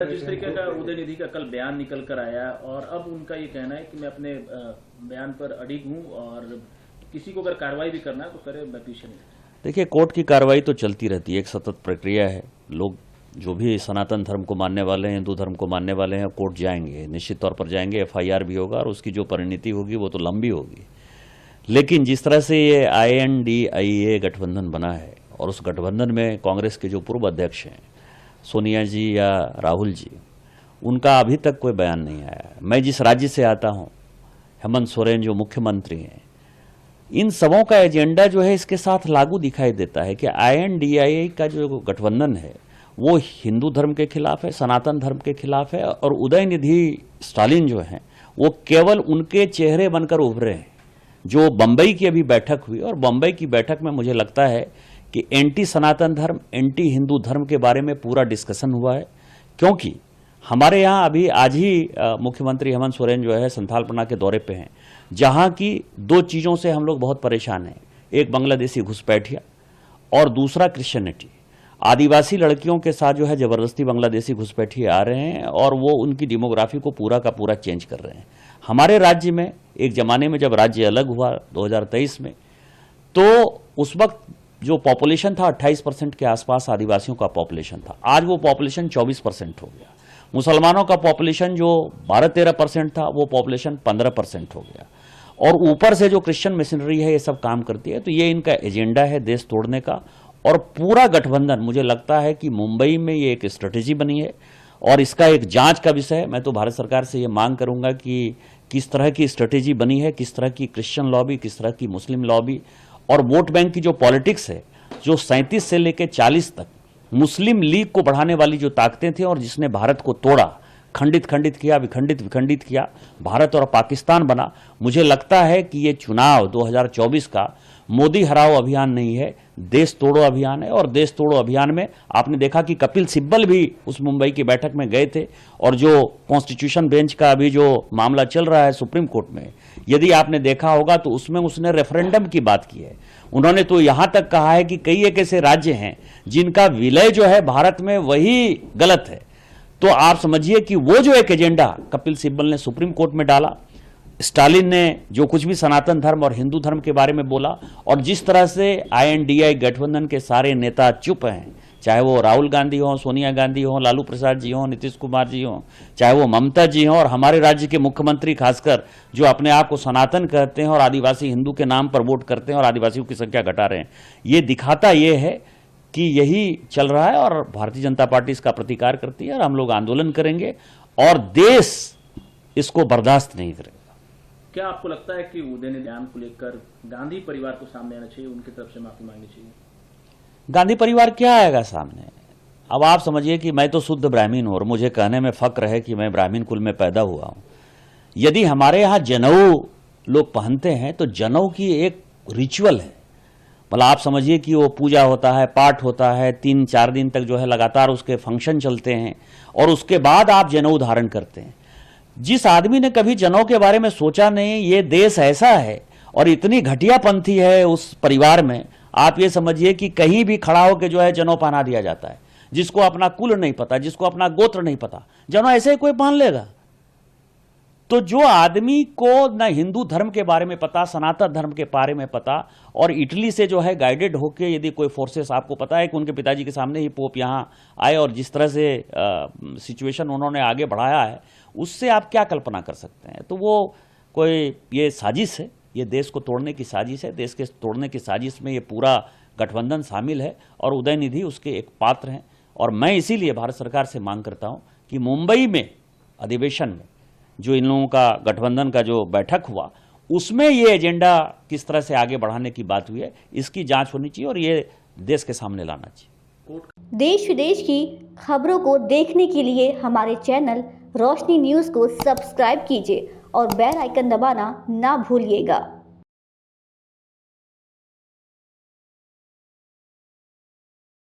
जिस तरीके का उदयनिधि का कल बयान निकल कर आया और अब उनका ये कहना है कि मैं अपने बयान पर अडिग हूं और किसी को अगर कार्रवाई भी करना है तो करे, मैं पीछे नहीं। देखिए, कोर्ट की कार्रवाई तो चलती रहती है, एक सतत प्रक्रिया है। लोग जो भी सनातन धर्म को मानने वाले हैं, हिंदू धर्म को मानने वाले हैं, कोर्ट जाएंगे, निश्चित तौर पर जाएंगे, एफआईआर भी होगा और उसकी जो परिणति होगी वो तो लंबी होगी। लेकिन जिस तरह से ये INDIA गठबंधन बना है और उस गठबंधन में कांग्रेस के जो पूर्व अध्यक्ष हैं सोनिया जी या राहुल जी, उनका अभी तक कोई बयान नहीं आया है। मैं जिस राज्य से आता हूं, हेमंत सोरेन जो मुख्यमंत्री हैं, इन सबों का एजेंडा जो है इसके साथ लागू दिखाई देता है कि INDIA का जो गठबंधन है वो हिंदू धर्म के खिलाफ है, सनातन धर्म के खिलाफ है। और उदयनिधि स्टालिन जो है वो केवल उनके चेहरे बनकर उभरे हैं। जो बंबई की अभी बैठक हुई और बंबई की बैठक में मुझे लगता है कि एंटी सनातन धर्म, एंटी हिंदू धर्म के बारे में पूरा डिस्कशन हुआ है। क्योंकि हमारे यहाँ अभी आज ही मुख्यमंत्री हेमंत सोरेन जो है संथालपना के दौरे पे हैं, जहाँ की दो चीज़ों से हम लोग बहुत परेशान हैं। एक बांग्लादेशी घुसपैठिया और दूसरा क्रिश्चियनिटी। आदिवासी लड़कियों के साथ जो है जबरदस्ती बांग्लादेशी घुसपैठिए आ रहे हैं और वो उनकी डेमोग्राफी को पूरा का पूरा चेंज कर रहे हैं। हमारे राज्य में एक जमाने में जब राज्य अलग हुआ 2023 में, तो उस वक्त जो पॉपुलेशन था 28% के आसपास आदिवासियों का पॉपुलेशन था। आज वो पॉपुलेशन 24% हो गया। मुसलमानों का पॉपुलेशन जो 12-13% था वो पॉपुलेशन 15% हो गया। और ऊपर से जो क्रिश्चियन मिशनरी है ये सब काम करती है। तो ये इनका एजेंडा है देश तोड़ने का। और पूरा गठबंधन, मुझे लगता है कि मुंबई में ये एक स्ट्रेटेजी बनी है और इसका एक जांच का विषय है। मैं तो भारत सरकार से ये मांग करूंगा कि किस तरह की स्ट्रेटेजी बनी है, किस तरह की क्रिश्चियन लॉबी, किस तरह की मुस्लिम लॉबी और वोट बैंक की जो पॉलिटिक्स है, जो 37 से लेकर 40 तक मुस्लिम लीग को बढ़ाने वाली जो ताकतें थी और जिसने भारत को तोड़ा, खंडित खंडित किया, विखंडित विखंडित किया, भारत और पाकिस्तान बना। मुझे लगता है कि ये चुनाव 2024 का मोदी हराओ अभियान नहीं है, देश तोड़ो अभियान है। और देश तोड़ो अभियान में आपने देखा कि कपिल सिब्बल भी उस मुंबई की बैठक में गए थे। और जो कॉन्स्टिट्यूशन बेंच का अभी जो मामला चल रहा है सुप्रीम कोर्ट में, यदि आपने देखा होगा तो उसमें उसने रेफरेंडम की बात की है। उन्होंने तो यहां तक कहा है कि कई एक ऐसे राज्य हैं जिनका विलय जो है भारत में वही गलत है। तो आप समझिए कि वो जो एक एजेंडा कपिल सिब्बल ने सुप्रीम कोर्ट में डाला, स्टालिन ने जो कुछ भी सनातन धर्म और हिंदू धर्म के बारे में बोला, और जिस तरह से INDIA गठबंधन के सारे नेता चुप हैं, चाहे वो राहुल गांधी हो, सोनिया गांधी हो, लालू प्रसाद जी हो, नीतीश कुमार जी हो, चाहे वो ममता जी हो, और हमारे राज्य के मुख्यमंत्री खासकर जो अपने आप को सनातन कहते हैं और आदिवासी हिंदू के नाम पर वोट करते हैं और आदिवासियों की संख्या घटा रहे हैं। ये दिखाता ये है कि यही चल रहा है और भारतीय जनता पार्टी इसका प्रतिकार करती है और हम लोग आंदोलन करेंगे और देश इसको बर्दाश्त नहीं करेगा। क्या आपको लगता है कि उदयनिधि बयान को लेकर गांधी परिवार को सामने आना चाहिए, उनकी तरफ से माफी मांगनी चाहिए? गांधी परिवार क्या आएगा सामने? अब आप समझिए कि मैं तो शुद्ध ब्राह्मण हूं और मुझे कहने में फक्र है कि मैं ब्राह्मण कुल में पैदा हुआ हूं। यदि हमारे यहाँ जनेऊ लोग पहनते हैं तो जनेऊ की एक रिचुअल है। मतलब आप समझिए कि वो पूजा होता है, पाठ होता है, 3-4 दिन तक जो है लगातार उसके फंक्शन चलते हैं और उसके बाद आप जनेऊ धारण करते हैं। जिस आदमी ने कभी जनेऊ के बारे में सोचा नहीं, ये देश ऐसा है और इतनी घटियापंथी है उस परिवार में, आप ये समझिए कि कहीं भी खड़ा होकर जो है जनेऊ पहना दिया जाता है। जिसको अपना कुल नहीं पता, जिसको अपना गोत्र नहीं पता, जनेऊ ऐसे ही कोई पहन लेगा। तो जो आदमी को न हिंदू धर्म के बारे में पता, सनातन धर्म के बारे में पता, और इटली से जो है गाइडेड होके यदि कोई फोर्सेस, आपको पता है कि उनके पिताजी के सामने ही पोप यहाँ आए और जिस तरह से सिचुएशन उन्होंने आगे बढ़ाया है, उससे आप क्या कल्पना कर सकते हैं? तो वो कोई ये साजिश है, ये देश को तोड़ने की साजिश है। देश के तोड़ने की साजिश में ये पूरा गठबंधन शामिल है और उदयनिधि उसके एक पात्र हैं। और मैं इसीलिए भारत सरकार से मांग करता हूं कि मुंबई में अधिवेशन में जो इन लोगों का गठबंधन का जो बैठक हुआ, उसमें ये एजेंडा किस तरह से आगे बढ़ाने की बात हुई है, इसकी जांच होनी चाहिए और ये देश के सामने लाना चाहिए। देश विदेश की खबरों को देखने के लिए हमारे चैनल रोशनी न्यूज़ को सब्सक्राइब कीजिए और बेल आइकन दबाना ना भूलिएगा।